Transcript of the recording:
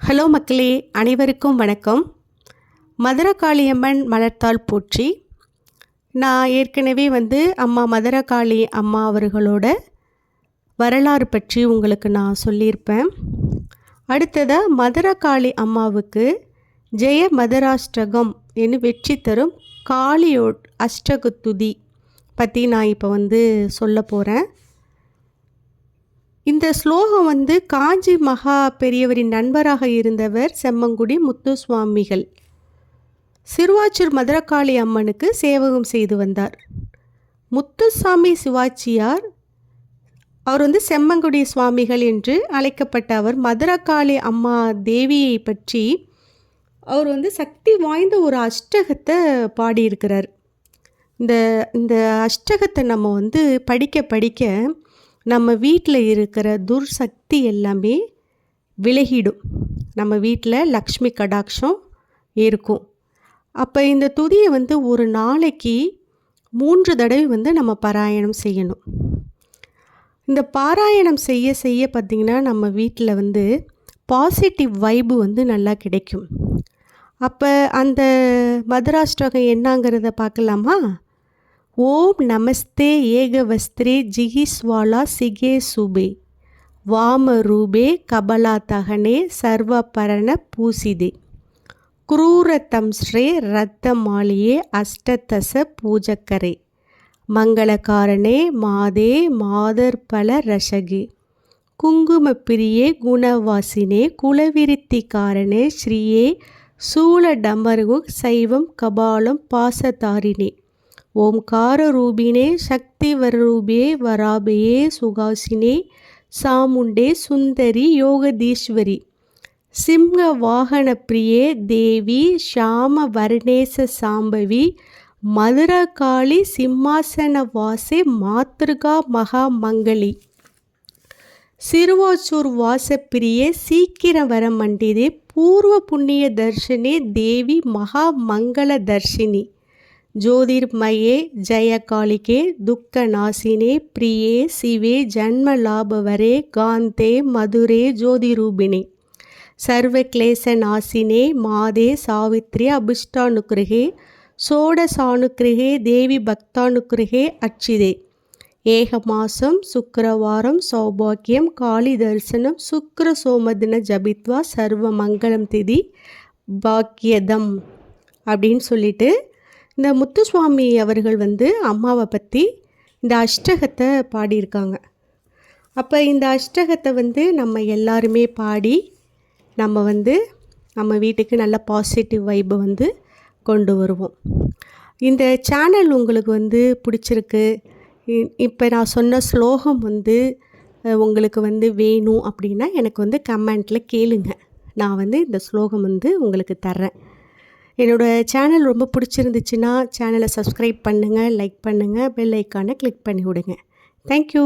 Hello மக்களே, அனைவருக்கும் வணக்கம். மதுரகாளியம்மன் மலர்த்தாள் போற்றி. நான் ஏற்கனவே அம்மா மதுரகாளி அம்மா அவர்களோட வரலாறு பற்றி உங்களுக்கு நான் சொல்லியிருப்பேன். அடுத்ததாக மதுரகாளி அம்மாவுக்கு ஜெய மதுராஷ்டகம் என்று வெற்றி தரும் காளியோ அஷ்டகத்துதி பற்றி நான் இப்போ சொல்ல போகிறேன். இந்த ஸ்லோகம் காஞ்சி மகா பெரியவரின் நண்பராக இருந்தவர் செம்மங்குடி முத்துசுவாமிகள் சிறுவாச்சூர் மதுரகாளி அம்மனுக்கு சேவகம் செய்து வந்தார். முத்துசாமி சிவாச்சியார் அவர் செம்மங்குடி சுவாமிகள் என்று அழைக்கப்பட்ட அவர் மதுரகாளி அம்மா தேவியை பற்றி அவர் சக்தி வாய்ந்த ஒரு அஷ்டகத்தை பாடியிருக்கிறார். இந்த இந்த அஷ்டகத்தை நம்ம படிக்க படிக்க நம்ம வீட்டில் இருக்கிற துர்சக்தி எல்லாமே விலகிடும். நம்ம வீட்டில் லக்ஷ்மி கடாட்சம் இருக்கும். அப்போ இந்த துதியை ஒரு நாளைக்கு 3 தடவை நம்ம பாராயணம் செய்யணும். இந்த பாராயணம் செய்ய செய்ய பார்த்திங்கன்னா நம்ம வீட்டில் பாசிட்டிவ் வைபு நல்லா கிடைக்கும். அப்போ அந்த மதுராஷ்டகம் என்னங்கிறத பார்க்கலாமா? ஓம் நமஸ்தே ஏகவஸ்திரே ஜிகிஸ்வாலா சிகே சுபே வாமரூபே கபலாதகனே சர்வபரண பூசிதே குரூரதம்ஸ்ரே ரத்தமாலியே அஷ்டதச பூஜக்கரே மங்களகாரணே மாதே மாதர்பல ரஷகே குங்குமப்பிரியே குணவாசினே குலவிருத்திகாரணே ஸ்ரீயே சூலடமருகு சைவம் கபாலம் பாசதாரினே ஓம்கார ரூபினே சக்திவரூபே வராபயே சுகாசினே சாமுண்டே சுந்தரி யோகதீஸ்வரி சிம்ஹ வாகன பிரியே தேவி ஷாம வர்ணேச சாம்பவி மதுரகாளி சிம்மாசன வாசே மாத்ருகா மகாமங்களி சிறுவாச்சூர் வாசப்பிரியே சீக்கிரம் வர மண்டிதே பூர்வ புண்ணிய தர்ஷனே தேவி மகாமங்கள தர்ஷினி ஜோதிர்மயே ஜெயகாளிகே துக்க நாசினே பிரியே சிவே ஜன்மலாபவரே காந்தே மதுரே ஜோதிரூபிணி சர்வக்லேச நாசினே மாதே சாவித்ரி அபிஷ்டானுக்கிரகே சோடசானுக்கிரகே தேவி பக்தானுக்கிரகே அச்சிதே ஏகமாசம் சுக்கரவாரம் சௌபாக்கியம் காளி தரிசனம் சுக்கர சோமதின ஜபித்வா சர்வ மங்களம் திதி பாக்கியதம் அப்படின்னு சொல்லிட்டு இந்த முத்துசுவாமி அவர்கள் அம்மாவை பற்றி இந்த அஷ்டகத்தை பாடியிருக்காங்க. அப்போ இந்த அஷ்டகத்தை நம்ம எல்லாருமே பாடி நம்ம நம்ம வீட்டுக்கு நல்ல பாசிட்டிவ் வைபை கொண்டு வருவோம். இந்த சேனல் உங்களுக்கு பிடிச்சிருக்கு, இப்போ நான் சொன்ன ஸ்லோகம் உங்களுக்கு வேணும் அப்படின்னா எனக்கு கமெண்ட்டில் கேளுங்க. நான் இந்த ஸ்லோகம் உங்களுக்கு தர்றேன். என்னோடய சேனல் ரொம்ப பிடிச்சிருந்துச்சுன்னா சேனலை சப்ஸ்கிரைப் பண்ணுங்கள், லைக் பண்ணுங்கள், பெல் ஐக்கானை கிளிக் பண்ணி விடுங்க. தேங்க்யூ.